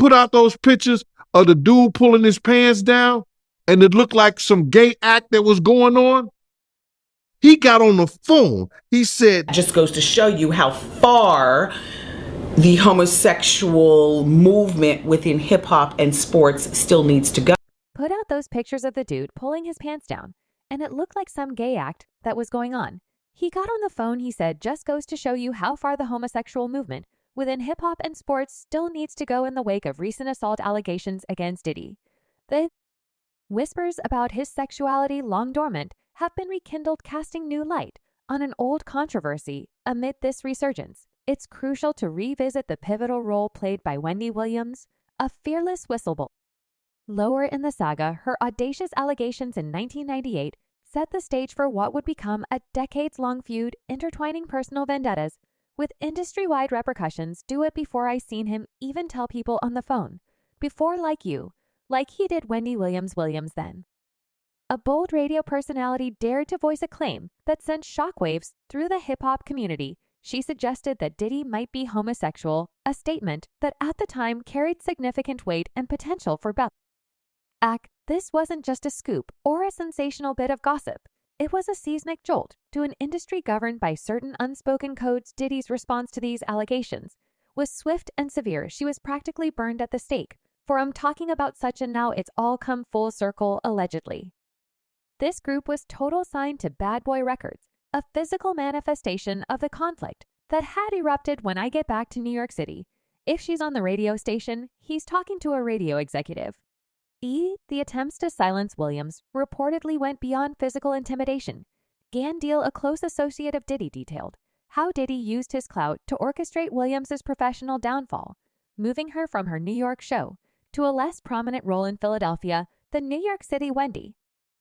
put out those pictures of the dude pulling his pants down and it looked like some gay act that was going on, he got on the phone. He said, "It just goes to show you how far the homosexual movement within hip hop and sports still needs to go." Put out those pictures of the dude pulling his pants down, and it looked like some gay act that was going on. He got on the phone, he said, just goes to show you how far the homosexual movement within hip-hop and sports still needs to go in the wake of recent assault allegations against Diddy. The whispers about his sexuality, long dormant, have been rekindled, casting new light on an old controversy. Amid this resurgence, it's crucial to revisit the pivotal role played by Wendy Williams, a fearless whistleblower. Lower in the saga, her audacious allegations in 1998 set the stage for what would become a decades-long feud intertwining personal vendettas with industry-wide repercussions. Do it before I seen him even tell people on the phone. Before like he did Wendy Williams then. A bold radio personality dared to voice a claim that sent shockwaves through the hip-hop community. She suggested that Diddy might be homosexual, a statement that at the time carried significant weight and potential for backlash. This wasn't just a scoop or a sensational bit of gossip. It was a seismic jolt to an industry governed by certain unspoken codes. Diddy's response to these allegations was swift and severe. She was practically burned at the stake. For I'm talking about such, and now it's all come full circle, allegedly. This group was total signed to Bad Boy Records, a physical manifestation of the conflict that had erupted. When I get back to New York City, if she's on the radio station, he's talking to a radio executive. The attempts to silence Williams reportedly went beyond physical intimidation. Gan Deal, a close associate of Diddy, detailed how Diddy used his clout to orchestrate Williams' professional downfall, moving her from her New York show to a less prominent role in Philadelphia, the New York City Wendy.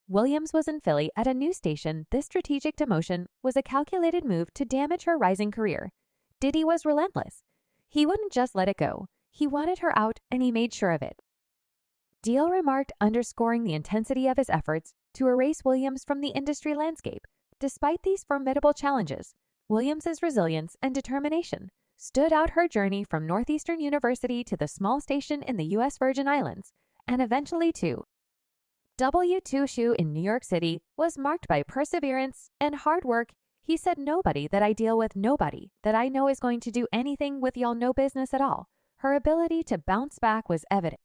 Williams was in Philly at a news station. This strategic demotion was a calculated move to damage her rising career. Diddy was relentless. He wouldn't just let it go. He wanted her out, and he made sure of it. Deal remarked, underscoring the intensity of his efforts to erase Williams from the industry landscape. Despite these formidable challenges, Williams' resilience and determination stood out. Her journey from Northeastern University to the small station in the U.S. Virgin Islands, and eventually to W2 Shoe in New York City, was marked by perseverance and hard work. He said, "Nobody that I deal with, nobody that I know is going to do anything with y'all, no business at all." Her ability to bounce back was evident.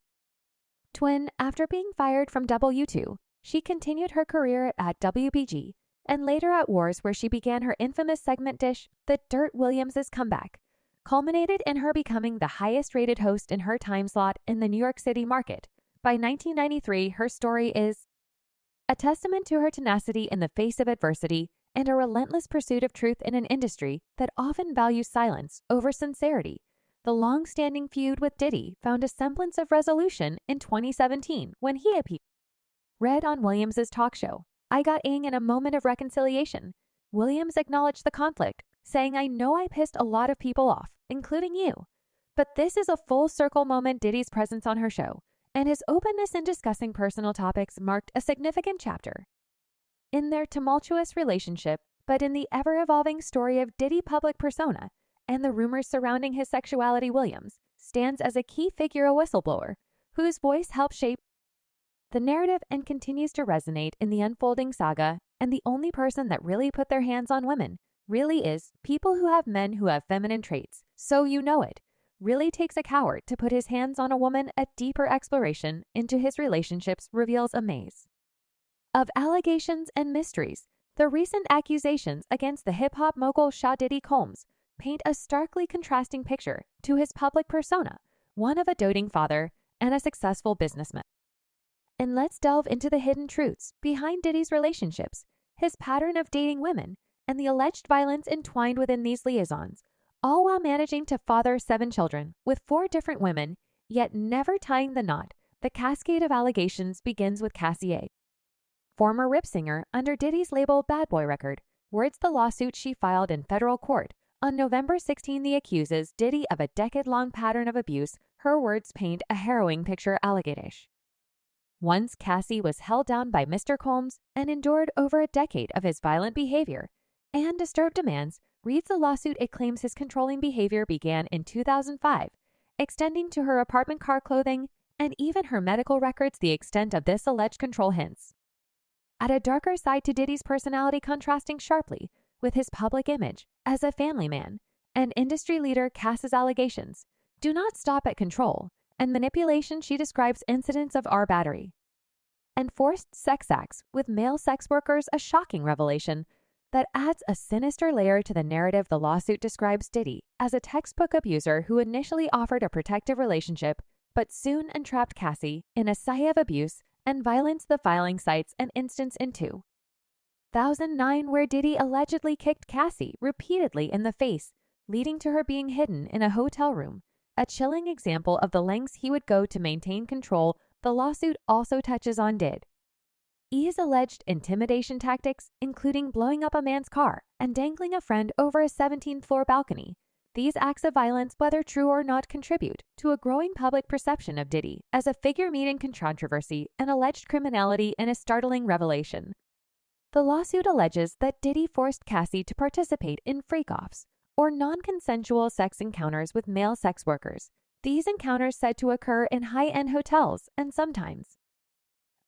After being fired from W2, she continued her career at WBG and later at Wars, where she began her infamous segment dish, The Dirt. Williams' comeback culminated in her becoming the highest-rated host in her time slot in the New York City market. By 1993, her story is a testament to her tenacity in the face of adversity and a relentless pursuit of truth in an industry that often values silence over sincerity. The long-standing feud with Diddy found a semblance of resolution in 2017 when he appeared. Read on Williams' talk show, I Got Ing, in a moment of reconciliation. Williams acknowledged the conflict, saying, "I know I pissed a lot of people off, including you. But this is a full circle moment." Diddy's presence on her show and his openness in discussing personal topics marked a significant chapter in their tumultuous relationship, but in the ever-evolving story of Diddy public persona and the rumors surrounding his sexuality, Williams stands as a key figure, a whistleblower whose voice helped shape the narrative and continues to resonate in the unfolding saga. And the only person that really put their hands on women really is people who have men who have feminine traits. So you know it really takes a coward to put his hands on a woman. A deeper exploration into his relationships reveals a maze of allegations and mysteries. The recent accusations against the hip-hop mogul Shah Diddy Combs paint a starkly contrasting picture to his public persona, one of a doting father and a successful businessman. And let's delve into the hidden truths behind Diddy's relationships, his pattern of dating women, and the alleged violence entwined within these liaisons, all while managing to father 7 children with 4 different women, yet never tying the knot. The cascade of allegations begins with Cassie A., former rip singer under Diddy's label Bad Boy Record, words the lawsuit she filed in federal court on November 16. The accuses Diddy of a decade-long pattern of abuse. Her words paint a harrowing picture. Allegatish. Once Cassie was held down by Mr. Combs and endured over a decade of his violent behavior and disturbed demands. Reads the lawsuit, it claims his controlling behavior began in 2005 extending to her apartment car clothing, and even her medical records. The extent of this alleged control hints at a darker side to Diddy's personality, contrasting sharply with his public image as a family man and industry leader. Cass's allegations do not stop at control and manipulation. She describes incidents of battery and forced sex acts with male sex workers, a shocking revelation that adds a sinister layer to the narrative. The lawsuit describes Diddy as a textbook abuser who initially offered a protective relationship but soon entrapped Cassie in a cycle of abuse and violence. The filing cites an instance in 2009 where Diddy allegedly kicked Cassie repeatedly in the face, leading to her being hidden in a hotel room, a chilling example of the lengths he would go to maintain control. The lawsuit also touches on Diddy's alleged intimidation tactics, including blowing up a man's car and dangling a friend over a 17th floor balcony. These acts of violence, whether true or not, contribute to a growing public perception of Diddy as a figure meeting controversy and alleged criminality in a startling revelation. The lawsuit alleges that Diddy forced Cassie to participate in freak-offs or non-consensual sex encounters with male sex workers. These encounters said to occur in high-end hotels and sometimes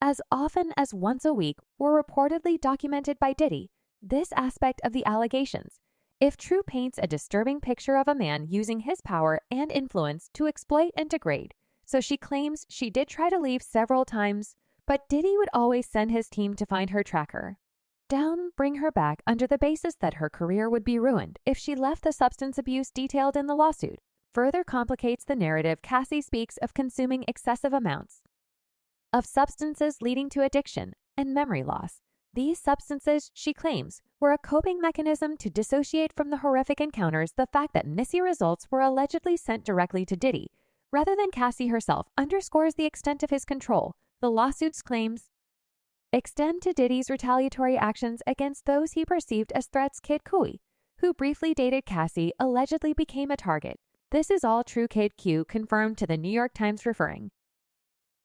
as often as once a week were reportedly documented by Diddy. This aspect of the allegations, if true, paints a disturbing picture of a man using his power and influence to exploit and degrade. So she claims she did try to leave several times, but Diddy would always send his team to find her, track her down, bring her back, under the basis that her career would be ruined if she left. The substance abuse detailed in the lawsuit further complicates the narrative. Cassie speaks of consuming excessive amounts of substances leading to addiction and memory loss. These substances, she claims, were a coping mechanism to dissociate from the horrific encounters. The fact that messy results were allegedly sent directly to Diddy rather than Cassie herself underscores the extent of his control. The lawsuit's claims extend to Diddy's retaliatory actions against those he perceived as threats. Kid Cudi, who briefly dated Cassie, allegedly became a target. This is all true. Kid Q confirmed to the New York Times, referring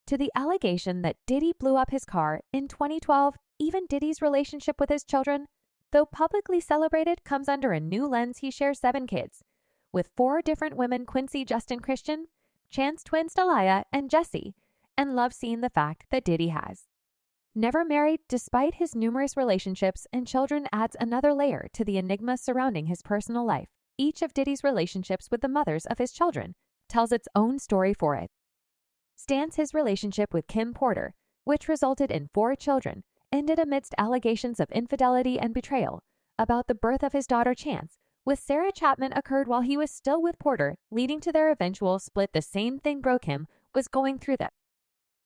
to the allegation that Diddy blew up his car in 2012. Even Diddy's relationship with his children, though publicly celebrated, comes under a new lens. He shares 7 kids with 4 different women: Quincy, Justin, Christian, Chance twins Delia and Jesse, and loves seeing the fact that Diddy has never married. Despite his numerous relationships and children, adds another layer to the enigma surrounding his personal life. Each of Diddy's relationships with the mothers of his children tells its own story. For it stands his relationship with Kim Porter, which resulted in 4 children, ended amidst allegations of infidelity and betrayal. About the birth of his daughter Chance with Sarah Chapman occurred while he was still with Porter, leading to their eventual split. The same thing broke him was going through the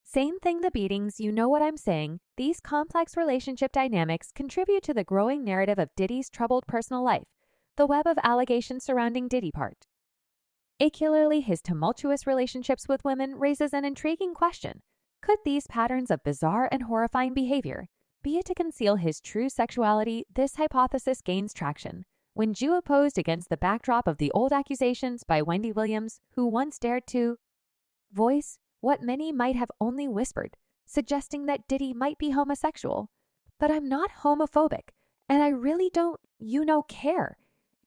same thing, the beatings. You know what I'm saying? These complex relationship dynamics contribute to the growing narrative of Diddy's troubled personal life. The web of allegations surrounding Diddy, particularly his tumultuous relationships with women, raises an intriguing question. Could these patterns of bizarre and horrifying behavior be it to conceal his true sexuality? This hypothesis gains traction when juxtaposed against the backdrop of the old accusations by Wendy Williams, who once dared to voice what many might have only whispered, suggesting that Diddy might be homosexual. But I'm not homophobic, and I really don't, care.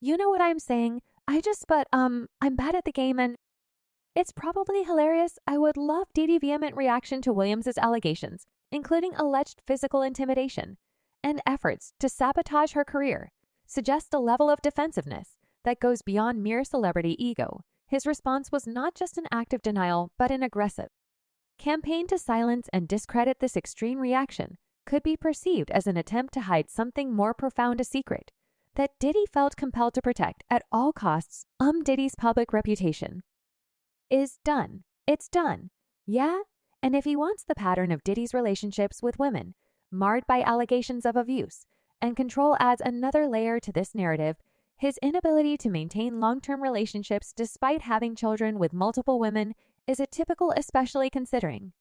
You know what I'm saying? I'm bad at the game, and it's probably hilarious. I would love Diddy's vehement reaction to Williams' allegations, including alleged physical intimidation and efforts to sabotage her career, suggests a level of defensiveness that goes beyond mere celebrity ego. His response was not just an act of denial, but an aggressive campaign to silence and discredit. This extreme reaction could be perceived as an attempt to hide something more profound, a secret that Diddy felt compelled to protect at all costs. Diddy's public reputation is done. It's done. Yeah? And if he wants the pattern of Diddy's relationships with women, marred by allegations of abuse and control, adds another layer to this narrative. His inability to maintain long-term relationships despite having children with multiple women is atypical, especially considering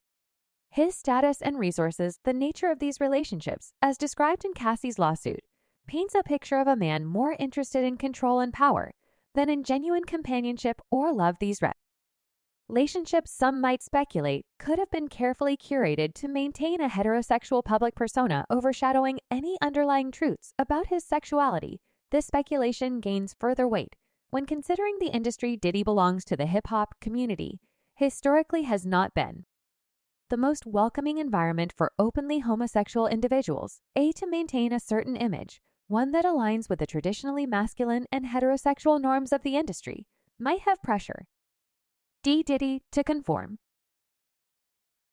his status and resources. The nature of these relationships, as described in Cassie's lawsuit, paints a picture of a man more interested in control and power than in genuine companionship or love. These relationships, some might speculate, could have been carefully curated to maintain a heterosexual public persona, overshadowing any underlying truths about his sexuality. This speculation gains further weight When considering the industry Diddy belongs to, the hip-hop community historically has not been the most welcoming environment for openly homosexual individuals, to maintain a certain image, one that aligns with the traditionally masculine and heterosexual norms of the industry, might have pressure Diddy to conform.